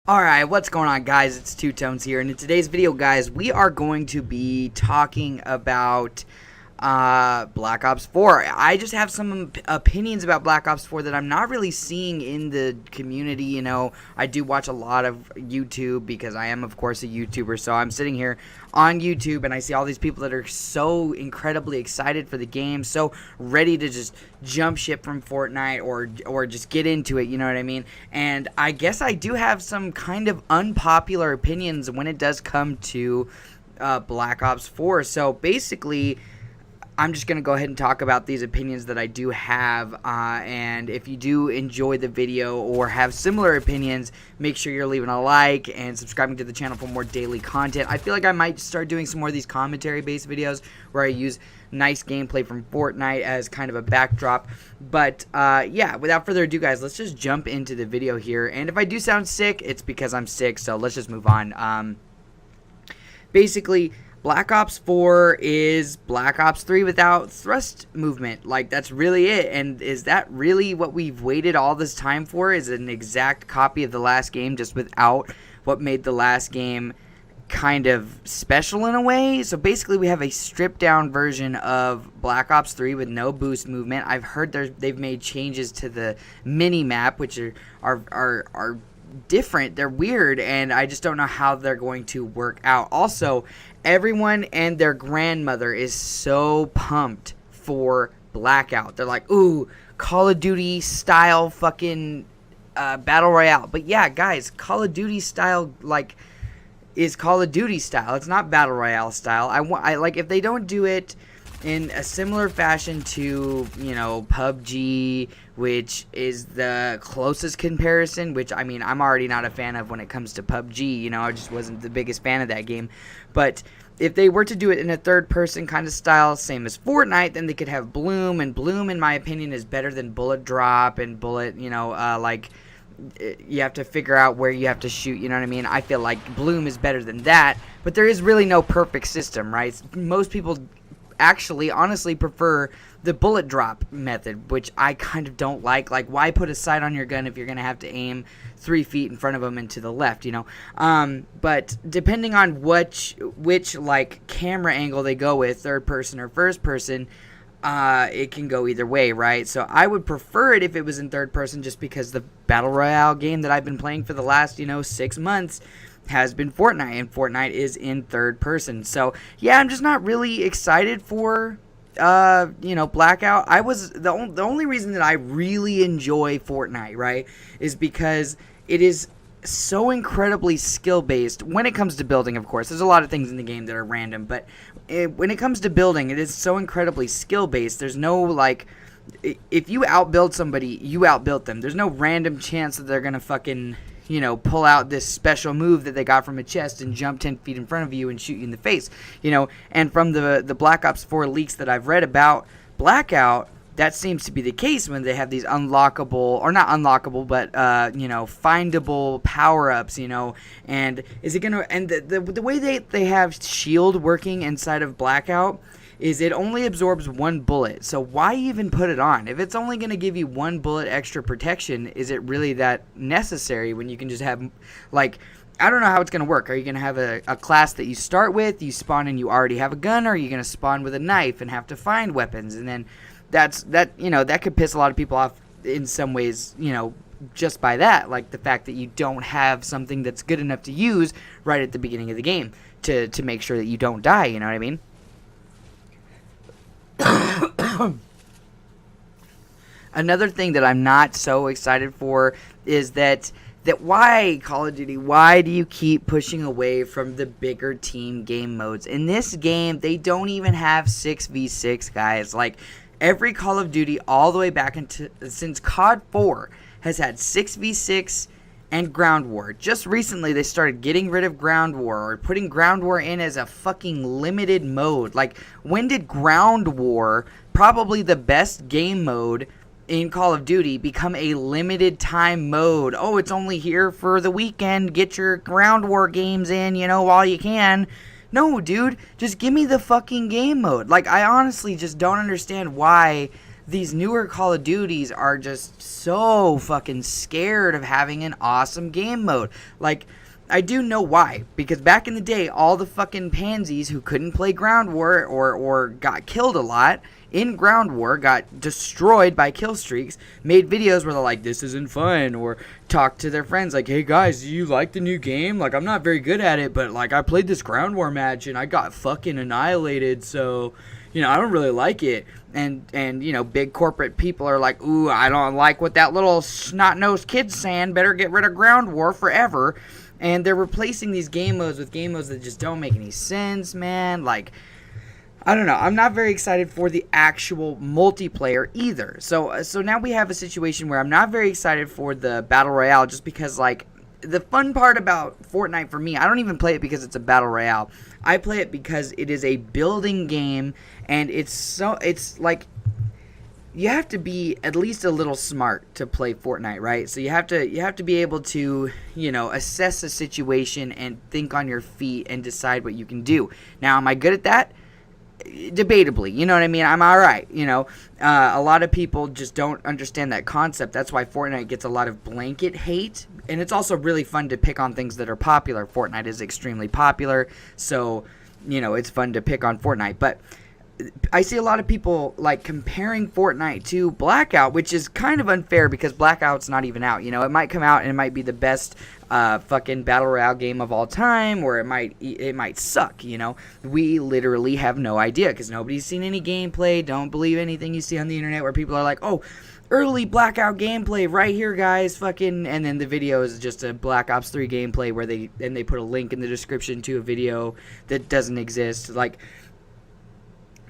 Alright, what's going on, guys? It's Two Tones here, and in today's video, guys, we are going to be talking about Black Ops 4. I just have some opinions about Black Ops 4 that I'm not really seeing in the community. You know, I do watch a lot of YouTube because I am, of course, a YouTuber, so I'm sitting here on YouTube and I see all these people that are so incredibly excited for the game, so ready to just jump ship from Fortnite or just get into it, you know what I mean? And I guess I do have some kind of unpopular opinions when it does come to Black Ops 4. So basically, I'm just going to go ahead and talk about these opinions that I do have, and if you do enjoy the video or have similar opinions, make sure you're leaving a like and subscribing to the channel for more daily content. I feel like I might start doing some more of these commentary-based videos where I use nice gameplay from Fortnite as kind of a backdrop. But, yeah, without further ado, guys, let's just jump into the video here. And if I do sound sick, it's because I'm sick, so let's just move on. Basically, Black Ops 4 is Black Ops 3 without thrust movement. Like, that's really it. And is that really what we've waited all this time for? Is it an exact copy of the last game just without what made the last game kind of special in a way? So basically, we have a stripped down version of Black Ops 3 with no boost movement. I've heard they've made changes to the mini map, which are different. They're weird, and I just don't know how they're going to work out. Also, everyone and their grandmother is so pumped for Blackout. They're like, ooh, Call of Duty style fucking battle royale. But yeah, guys, Call of Duty style, like, is Call of Duty style. It's not battle royale style. I like, if they don't do it in a similar fashion to, you know, PUBG, which is the closest comparison, which, I mean, I'm already not a fan of when it comes to PUBG, you know, I just wasn't the biggest fan of that game. But if they were to do it in a third-person kind of style, same as Fortnite, then they could have Bloom, and Bloom, in my opinion, is better than Bullet Drop, and Bullet, you know, like, you have to figure out where you have to shoot, you know what I mean? I feel like Bloom is better than that, but there is really no perfect system, right? Most people actually honestly prefer the bullet drop method, which I kind of don't like. Like, why put a sight on your gun if you're gonna have to aim 3 feet in front of them and to the left, you know? But depending on which like camera angle they go with, third person or first person, it can go either way, right? So I would prefer it if it was in third person, just because the battle royale game that I've been playing for the last, you know, 6 months has been Fortnite, and Fortnite is in third person. So yeah, I'm just not really excited for you know, Blackout. I was the only reason that I really enjoy Fortnite, right, is because it is so incredibly skill based when it comes to building. Of course, there's a lot of things in the game that are random, but when it comes to building, it is so incredibly skill based. There's no, like, if you outbuild somebody, you outbuilt them. There's no random chance that they're gonna fucking, you know, pull out this special move that they got from a chest and jump 10 feet in front of you and shoot you in the face, you know. And from the Black Ops 4 leaks that I've read about Blackout, that seems to be the case when they have these unlockable, or not unlockable, but, you know, findable power-ups, you know. And is it gonna, and the way they have shield working inside of Blackout is it only absorbs 1 bullet. So why even put it on? If it's only going to give you 1 bullet extra protection, is it really that necessary when you can just have, like, I don't know how it's going to work. Are you going to have a class that you start with, you spawn and you already have a gun, or are you going to spawn with a knife and have to find weapons? And then you know, that could piss a lot of people off in some ways, you know, just by that, like the fact that you don't have something that's good enough to use right at the beginning of the game to make sure that you don't die, you know what I mean? Another thing that I'm not so excited for is that why, Call of Duty, why do you keep pushing away from the bigger team game modes? In this game, they don't even have 6v6, guys. Like, every Call of Duty all the way back since COD 4 has had 6v6 and Ground War. Just recently, they started getting rid of Ground War, or putting Ground War in as a fucking limited mode. Like, when did Ground War, probably the best game mode in Call of Duty, become a limited time mode? Oh, it's only here for the weekend. Get your Ground War games in, you know, while you can. No, dude, just give me the fucking game mode. Like, I honestly just don't understand why these newer Call of Duties are just so fucking scared of having an awesome game mode. Like, I do know why. Because back in the day, all the fucking pansies who couldn't play Ground War or got killed a lot in Ground War, got destroyed by kill streaks, made videos where they're like, this isn't fun, or talk to their friends like, hey guys, do you like the new game? Like, I'm not very good at it, but like, I played this Ground War match and I got fucking annihilated, so, you know, I don't really like it. And you know, big corporate people are like, ooh, I don't like what that little snot-nosed kid's saying, better get rid of Ground War forever. And they're replacing these game modes with game modes that just don't make any sense, man. Like, I don't know. I'm not very excited for the actual multiplayer either. So now we have a situation where I'm not very excited for the Battle Royale, just because, like, the fun part about Fortnite for me, I don't even play it because it's a Battle Royale. I play it because it is a building game, and it's like, you have to be at least a little smart to play Fortnite, right? So you have to be able to, you know, assess a situation and think on your feet and decide what you can do. Now, am I good at that? Debatably, you know what I mean? I'm alright, you know. A lot of people just don't understand that concept. That's why Fortnite gets a lot of blanket hate, and it's also really fun to pick on things that are popular. Fortnite is extremely popular, so, you know, it's fun to pick on Fortnite. But I see a lot of people, like, comparing Fortnite to Blackout, which is kind of unfair because Blackout's not even out. You know, it might come out and it might be the best fucking Battle Royale game of all time, or it might suck, you know. We literally have no idea because nobody's seen any gameplay. Don't believe anything you see on the internet where people are like, oh, early Blackout gameplay right here, guys, fucking, and then the video is just a Black Ops 3 gameplay where they put a link in the description to a video that doesn't exist. Like,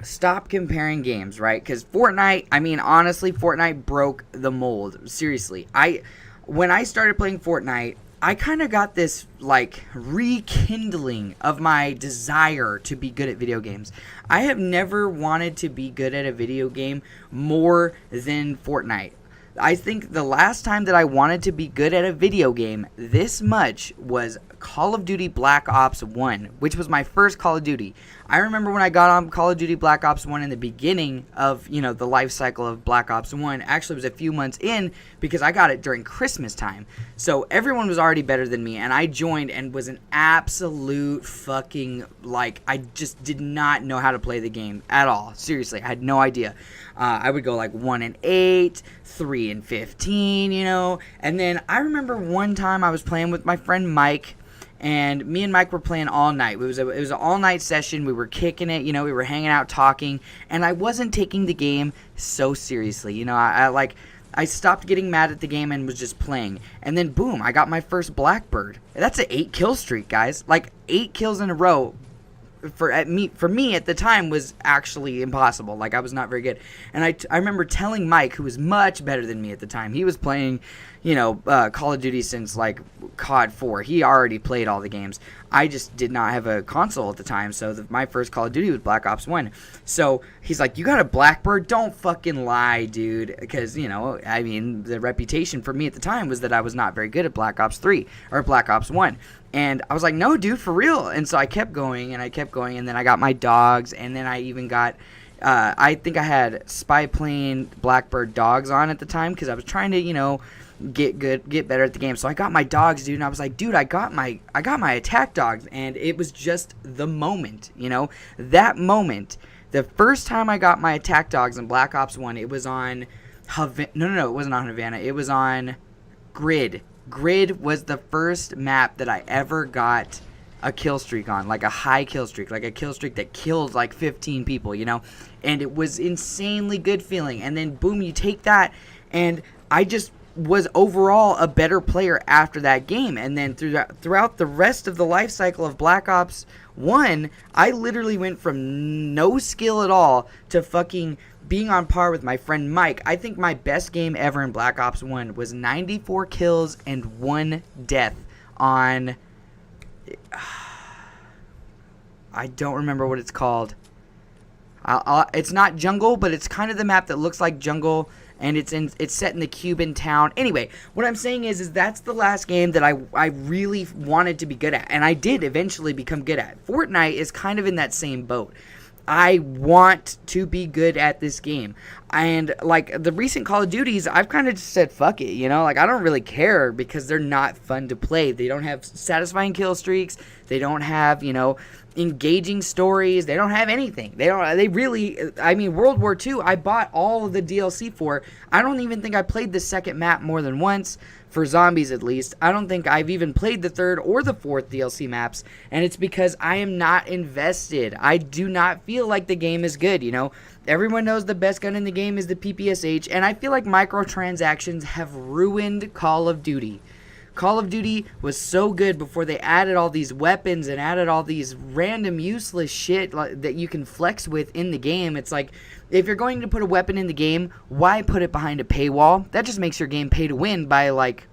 stop comparing games, right? Because Fortnite, I mean, honestly, Fortnite broke the mold. Seriously. When I started playing Fortnite, I kind of got this, like, rekindling of my desire to be good at video games. I have never wanted to be good at a video game more than Fortnite. I think the last time that I wanted to be good at a video game this much was Call of Duty Black Ops 1, which was my first Call of Duty. I remember when I got on Call of Duty Black Ops 1 in the beginning of, you know, the life cycle of Black Ops 1. Actually, it was a few months in because I got it during Christmas time. So everyone was already better than me, and I joined and was an absolute fucking, like, I just did not know how to play the game at all. Seriously, I had no idea. I would go like 1-8, 3-15, you know. And then I remember one time I was playing with my friend Mike, and me and Mike were playing all night. It was an all-night session. We were kicking it, you know. We were hanging out, talking, and I wasn't taking the game so seriously. You know, I stopped getting mad at the game and was just playing. And then, boom, I got my first Blackbird. That's an 8-kill streak, guys. Like, 8 kills in a row. For me at the time was actually impossible. Like, I was not very good. And I remember telling Mike, who was much better than me at the time, he was playing, you know, Call of Duty since, like, COD 4. He already played all the games. I just did not have a console at the time, so my first Call of Duty was Black Ops 1. So he's like, you got a Blackbird? Don't fucking lie, dude. Because, you know, I mean, the reputation for me at the time was that I was not very good at Black Ops 3 or Black Ops 1. And I was like, no, dude, for real. And so I kept going, and then I got my dogs, and then I even got, I think I had Spy Plane Blackbird dogs on at the time, because I was trying to, you know, get better at the game. So I got my dogs, dude, and I was like, dude, I got my attack dogs, and it was just the moment, you know, that moment. The first time I got my attack dogs in Black Ops 1, it was on, no, it wasn't on Havana, it was on Grid. Grid was the first map that I ever got a kill streak on, like a high kill streak, like a kill streak that killed like 15 people, you know, and it was insanely good feeling. And then boom, you take that, and I just was overall a better player after that game. And then throughout the rest of the life cycle of Black Ops 1, I literally went from no skill at all to fucking being on par with my friend Mike. I think my best game ever in Black Ops 1 was 94 kills and 1 death on, I don't remember what it's called. It's not Jungle, but it's kind of the map that looks like Jungle, and it's set in the Cuban town. Anyway, what I'm saying is that's the last game that I really wanted to be good at, and I did eventually become good at. Fortnite is kind of in that same boat. I want to be good at this game. And, like, the recent Call of Duties, I've kind of just said, fuck it, you know? Like, I don't really care because they're not fun to play. They don't have satisfying kill streaks. They don't have, you know, engaging stories. They don't have anything. I mean, World War II, I bought all of the DLC for. I don't even think I played the second map more than once. For zombies, at least. I don't think I've even played the third or the fourth DLC maps, and it's because I am not invested. I do not feel like the game is good, you know? Everyone knows the best gun in the game is the PPSH, and I feel like microtransactions have ruined Call of Duty. Call of Duty was so good before they added all these weapons and added all these random useless shit that you can flex with in the game. It's like, if you're going to put a weapon in the game, why put it behind a paywall? That just makes your game pay to win by, like,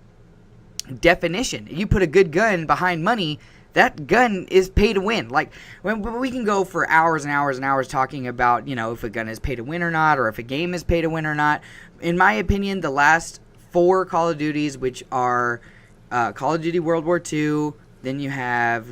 definition. You put a good gun behind money, that gun is pay to win. Like, we can go for hours and hours and hours talking about, you know, if a gun is pay to win or not, or if a game is pay to win or not. In my opinion, the last 4 Call of Duties, which are Call of Duty World War II, then you have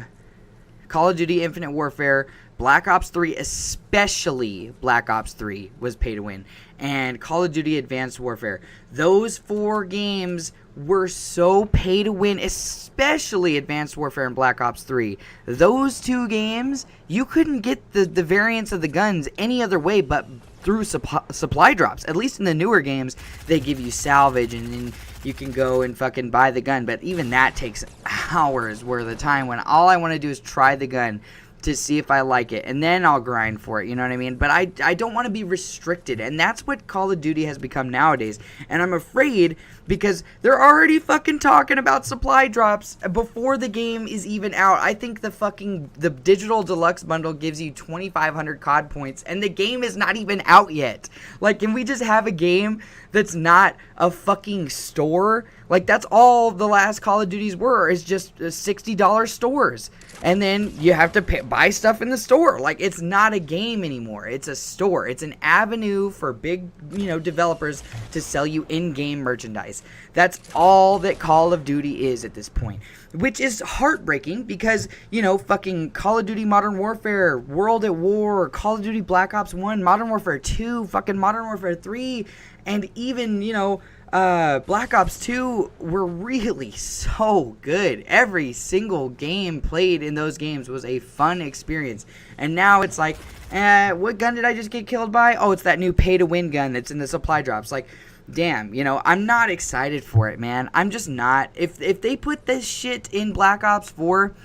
Call of Duty Infinite Warfare, Black Ops 3, especially Black Ops 3 was pay to win, and Call of Duty Advanced Warfare. Those 4 games were so pay to win, especially Advanced Warfare and Black Ops 3. Those 2 games, you couldn't get the variants of the guns any other way but through supply drops. At least in the newer games, they give you salvage and then you can go and fucking buy the gun. But even that takes hours worth of time when all I want to do is try the gun to see if I like it, and then I'll grind for it, you know what I mean? But I don't want to be restricted, and that's what Call of Duty has become nowadays, and I'm afraid because they're already fucking talking about supply drops before the game is even out. I think the digital deluxe bundle gives you 2,500 COD points, and the game is not even out yet. Like, can we just have a game that's not a fucking store? Like, that's all the last Call of Duties were, is just $60 stores. And then you have to buy stuff in the store. Like, it's not a game anymore. It's a store. It's an avenue for big, you know, developers to sell you in-game merchandise. That's all that Call of Duty is at this point. Which is heartbreaking because, you know, fucking Call of Duty Modern Warfare, World at War, Call of Duty Black Ops 1, Modern Warfare 2, fucking Modern Warfare 3, and even, you know, Black Ops 2 were really so good. Every single game played in those games was a fun experience. And now it's like, what gun did I just get killed by? Oh, it's that new pay-to-win gun that's in the supply drops. Like, damn, you know, I'm not excited for it, man. I'm just not. If they put this shit in Black Ops 4...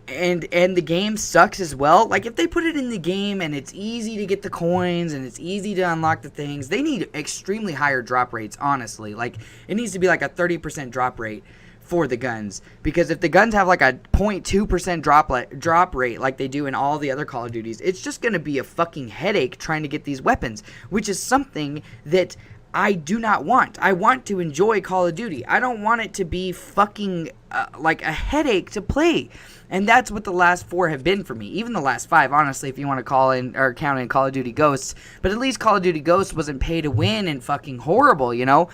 and the game sucks as well. Like, if they put it in the game and it's easy to get the coins and it's easy to unlock the things, they need extremely higher drop rates, honestly. Like, it needs to be like a 30% drop rate for the guns, because if the guns have like a 0.2% drop rate like they do in all the other Call of Duties, it's just going to be a fucking headache trying to get these weapons, which is something that I do not want. I want to enjoy Call of Duty. I don't want it to be fucking like a headache to play. And that's what the last 4 have been for me. Even the last 5, honestly, if you want to call in or count in Call of Duty Ghosts. But at least Call of Duty Ghosts wasn't pay to win and fucking horrible, you know?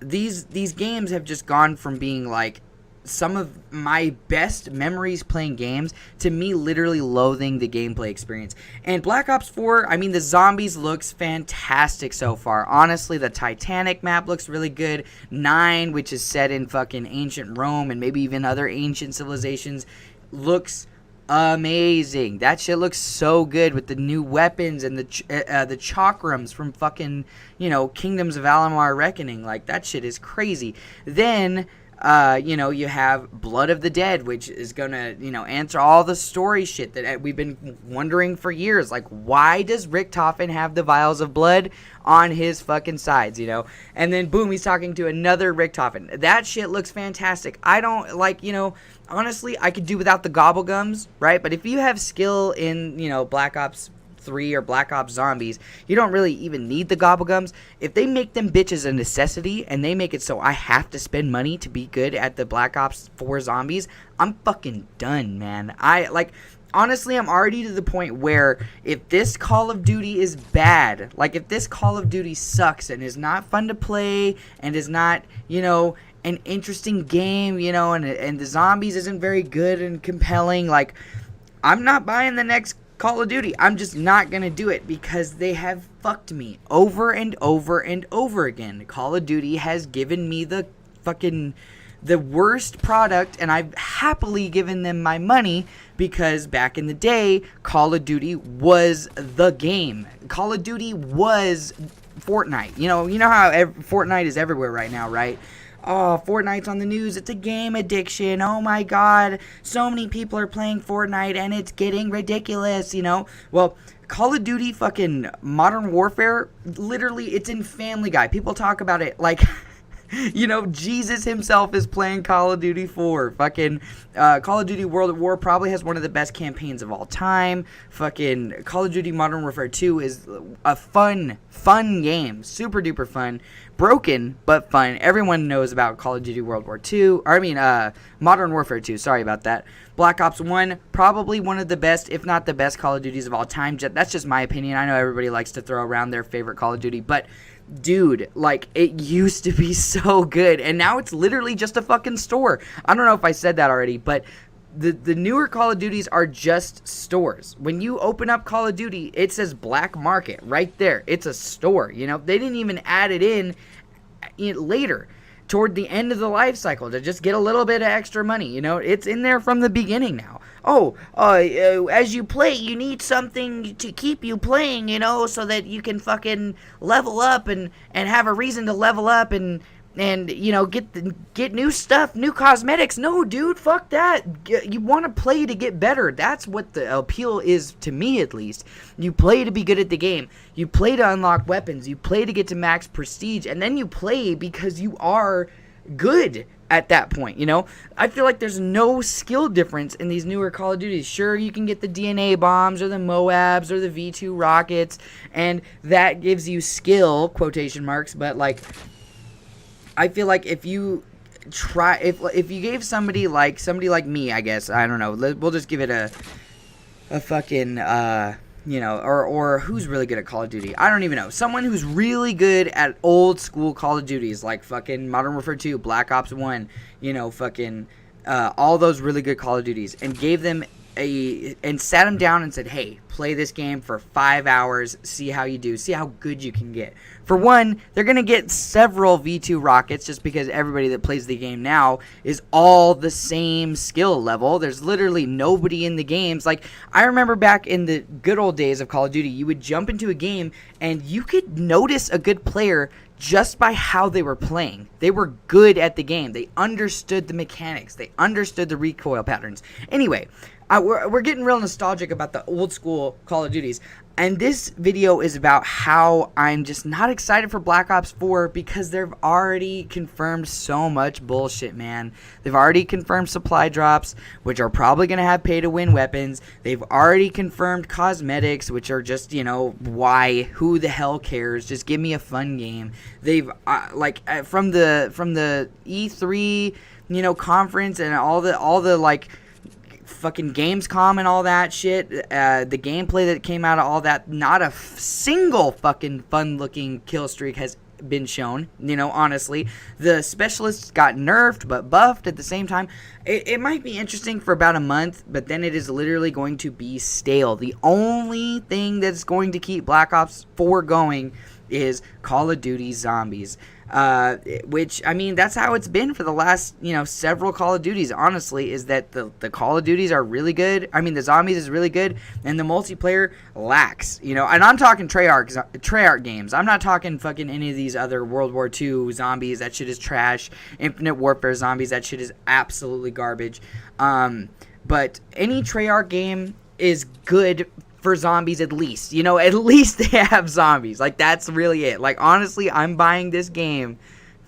These games have just gone from being like some of my best memories playing games to me literally loathing the gameplay experience. And Black Ops 4, I mean, the zombies looks fantastic so far. Honestly, the Titanic map looks really good. 9, which is set in fucking ancient Rome and maybe even other ancient civilizations, looks amazing. That shit looks so good with the new weapons and the chakrams from fucking, you know, Kingdoms of Alamar Reckoning. Like, that shit is crazy. Then you know, you have Blood of the Dead, which is gonna, you know, answer all the story shit that we've been wondering for years. Like, why does Richtofen have the vials of blood on his fucking sides, you know? And then, boom, he's talking to another Richtofen. That shit looks fantastic. I don't, like, you know, honestly, I could do without the gobblegums, right? But if you have skill in, you know, Black Ops 3 or Black Ops Zombies, you don't really even need the gobblegums. If they make them bitches a necessity and they make it so I have to spend money to be good at the Black Ops 4 Zombies, I'm fucking done, man. Honestly, I'm already to the point where if this Call of Duty is bad, like if this Call of Duty sucks and is not fun to play and is not, you know, an interesting game, you know, and the zombies isn't very good and compelling, like, I'm not buying the next Call of Duty. I'm just not going to do it because they have fucked me over and over and over again. Call of Duty has given me the worst product, and I've happily given them my money because back in the day, Call of Duty was the game. Call of Duty was Fortnite. You know how Fortnite is everywhere right now, right? Oh, Fortnite's on the news. It's a game addiction. Oh my God. So many people are playing Fortnite and it's getting ridiculous, Well, Call of Duty fucking Modern Warfare, literally, it's in Family Guy. People talk about it like, Jesus himself is playing Call of Duty 4. Fucking Call of Duty World at War probably has one of the best campaigns of all time. Fucking Call of Duty Modern Warfare 2 is a fun game. Super duper fun. Broken, but fun. Everyone knows about Call of Duty World War 2. Modern Warfare 2. Sorry about that. Black Ops 1, probably one of the best, if not the best Call of Duties of all time. That's just my opinion. I know everybody likes to throw around their favorite Call of Duty, but dude, like, it used to be so good, and now it's literally just a fucking store. I don't know if I said that already, but the newer Call of Duties are just stores. When you open up Call of Duty, it says Black Market right there. It's a store, They didn't even add it in later, toward the end of the life cycle, to just get a little bit of extra money. It's in there from the beginning now. As you play, you need something to keep you playing, so that you can fucking level up and have a reason to level up and get new stuff, new cosmetics. No, dude, fuck that. You want to play to get better. That's what the appeal is, to me at least. You play to be good at the game. You play to unlock weapons. You play to get to max prestige, and then you play because you are good at that point. I feel like there's no skill difference in these newer Call of Duties. Sure, you can get the DNA bombs or the Moabs or the V2 rockets, and that gives you skill, quotation marks, but like, I feel like if you gave somebody like me, I guess, I don't know, we'll just give it a fucking or who's really good at Call of Duty? I don't even know. Someone who's really good at old school Call of Duties, like fucking Modern Warfare 2, Black Ops 1, all those really good Call of Duties, and gave them and sat them down and said, hey, play this game for 5 hours, see how you do, see how good you can get. For one, they're going to get several V2 rockets just because everybody that plays the game now is all the same skill level. There's literally nobody in the games. Like, I remember back in the good old days of Call of Duty, you would jump into a game and you could notice a good player just by how they were playing. They were good at the game. They understood the mechanics. They understood the recoil patterns. Anyway, we're getting real nostalgic about the old school Call of Duties. And this video is about how I'm just not excited for Black Ops 4 because they've already confirmed so much bullshit, man. They've already confirmed supply drops, which are probably going to have pay-to-win weapons. They've already confirmed cosmetics, which are just, why? Who the hell cares? Just give me a fun game. They've, from the E3, conference and all the like, fucking Gamescom and all that shit, the gameplay that came out of all that, not a single fucking fun-looking kill streak has been shown, honestly. The specialists got nerfed but buffed at the same time. It might be interesting for about a month, but then it is literally going to be stale. The only thing that's going to keep Black Ops 4 going is Call of Duty Zombies. Which, I mean, that's how it's been for the last, several Call of Duties, honestly, is that the Call of Duties are really good. I mean, the Zombies is really good, and the multiplayer lacks, and I'm talking Treyarch games. I'm not talking fucking any of these other World War II Zombies. That shit is trash. Infinite Warfare Zombies, that shit is absolutely garbage. But any Treyarch game is good for zombies, at least. At least they have zombies. Like, that's really it. Like, honestly, I'm buying this game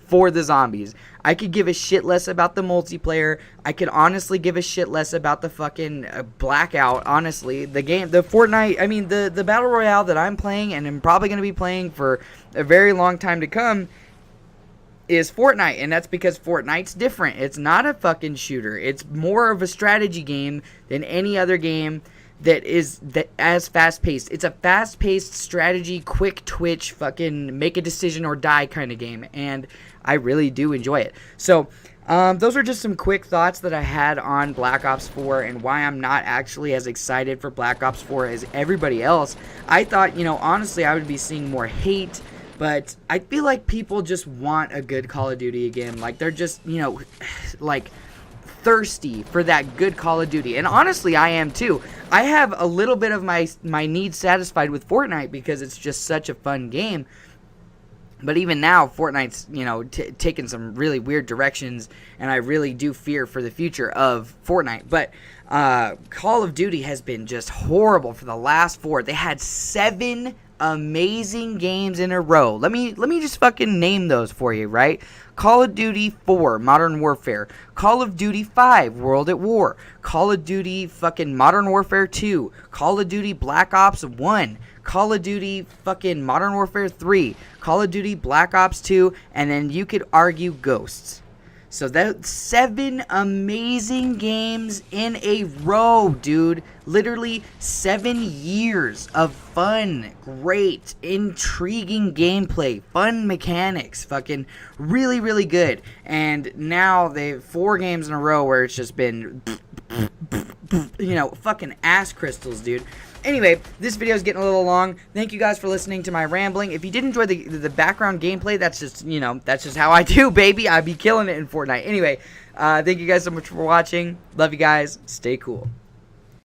for the zombies. I could give a shit less about the multiplayer. I could honestly give a shit less about the fucking Blackout, honestly. The Fortnite, I mean, the Battle Royale that I'm playing, and I'm probably going to be playing for a very long time to come, is Fortnite, and that's because Fortnite's different. It's not a fucking shooter. It's more of a strategy game than any other game that as fast-paced. It's a fast-paced strategy, quick twitch, fucking make a decision or die kind of game, and I really do enjoy it. So Those are just some quick thoughts that I had on Black Ops 4 and why I'm not actually as excited for Black Ops 4 as everybody else. I thought, honestly, I would be seeing more hate, but I feel like people just want a good Call of Duty again. Like, they're just, like, thirsty for that good Call of Duty. And honestly, I am too. I have a little bit of my needs satisfied with Fortnite because it's just such a fun game. But even now, Fortnite's, taking some really weird directions, and I really do fear for the future of Fortnite. But Call of Duty has been just horrible for the last 4. They had 7 amazing games in a row. Let me just fucking name those for you, right? Call of Duty 4, Modern Warfare. Call of Duty 5, World at War. Call of Duty fucking Modern Warfare 2. Call of Duty Black Ops 1. Call of Duty fucking Modern Warfare 3. Call of Duty Black Ops 2. And then you could argue Ghosts. So that's 7 amazing games in a row, dude. Literally 7 years of fun, great, intriguing gameplay, fun mechanics, fucking really, really good. And now they've 4 games in a row where it's just been, fucking ass crystals, dude. Anyway, this video is getting a little long. Thank you guys for listening to my rambling. If you did enjoy the background gameplay, that's just, that's just how I do, baby. I'd be killing it in Fortnite. Anyway, thank you guys so much for watching. Love you guys. Stay cool.